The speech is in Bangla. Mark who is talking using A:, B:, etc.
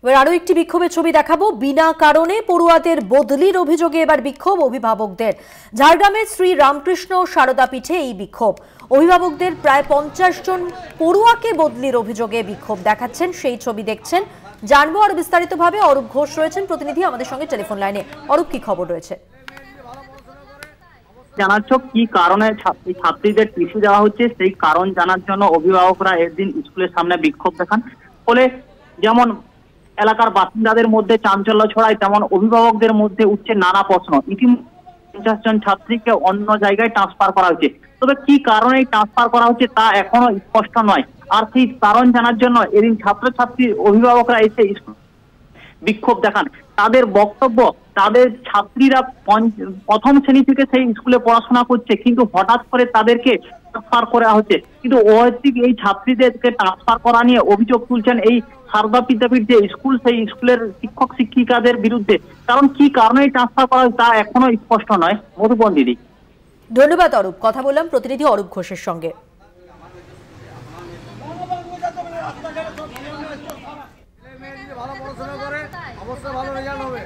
A: এবার আরো একটি বিক্ষোভের ছবি দেখাবো। বিনা কারণে পড়ুয়াদের বদলির অভিযোগে এবার বিক্ষোভ অভিভাবকদের। ঝাড়গ্রামের শ্রী রামকৃষ্ণ সারদা পীঠে এই বিক্ষোভ। অভিভাবকদের প্রায় 50 জন পড়ুয়াকে বদলির অভিযোগে বিক্ষোভ দেখাচ্ছেন, সেই ছবি দেখছেন। জানবো আরো বিস্তারিতভাবে, অরূপ ঘোষ রয়েছেন প্রতিনিধি আমাদের সঙ্গে টেলিফোন লাইনে। অরূপ, কি খবর রয়েছে?
B: জানাচ্ছ কি কারণে ছাত্রীদের টিসি দেওয়া হচ্ছে, সেই কারণ জানার জন্য অভিভাবকরা এদিন স্কুলের সামনে বিক্ষোভ দেখান। ফলে যেমন এলাকার বাসিন্দাদের মধ্যে চাঞ্চল্য ছড়ায়, তেমন অভিভাবকদের মধ্যে উঠছে নানা প্রশ্ন। ইতিমধ্যে 50 জন ছাত্রীকে অন্য জায়গায় ট্রান্সফার করা হচ্ছে, তবে কি কারণে ট্রান্সফার করা হচ্ছে তা এখনো স্পষ্ট নয়। আর সেই কারণ জানার জন্য এদিন ছাত্রছাত্রীর অভিভাবকরা এসে বিক্ষোভ দেখান। তাদের বক্তব্য, তাদের ছাত্রীরা প্রথম শ্রেণী থেকে সেই স্কুলে পড়াশোনা করছে, কিন্তু হঠাৎ করে তাদেরকে ট্রান্সফার করা হচ্ছে। কিন্তু অহেতুক এই ছাত্রীদেরকে ট্রান্সফার করা নিয়ে অভিযোগ তুলছেন এই সারদা বিদ্যাপীঠ যে স্কুল, সেই স্কুলের শিক্ষক শিক্ষিকাদের বিরুদ্ধে। কারণ কি কারণে ট্রান্সফার করা হচ্ছে তা এখনো স্পষ্ট নয়। মধুবন দিদি।
A: ধন্যবাদ অরূপ। কথা বললাম প্রতিনিধি অরূপ ঘোষের সঙ্গে।
C: ভালো পড়াশোনা করে অবশ্যই ভালো রেজাল্ট হবে।